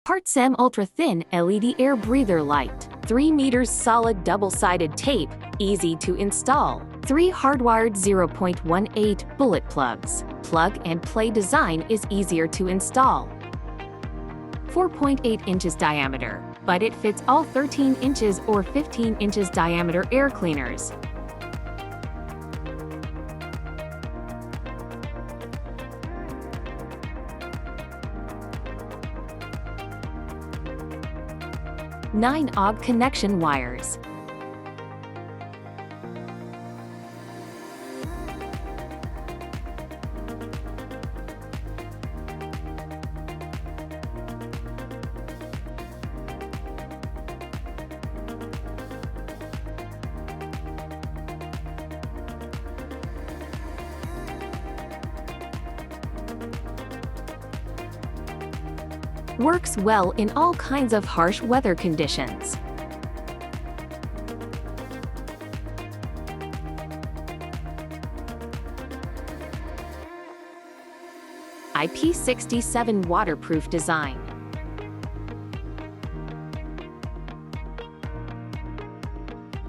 Partsam ultra-thin LED air breather light. 3 meters solid double-sided tape, easy to install. 3 hardwired 0.18 bullet plugs. Plug-and-play design is easier to install. 4.8 inches diameter, but it fits all 13 inches or 15 inches diameter air cleaners. Nine OB connection wires. Works well in all kinds of harsh weather conditions. IP67 waterproof design.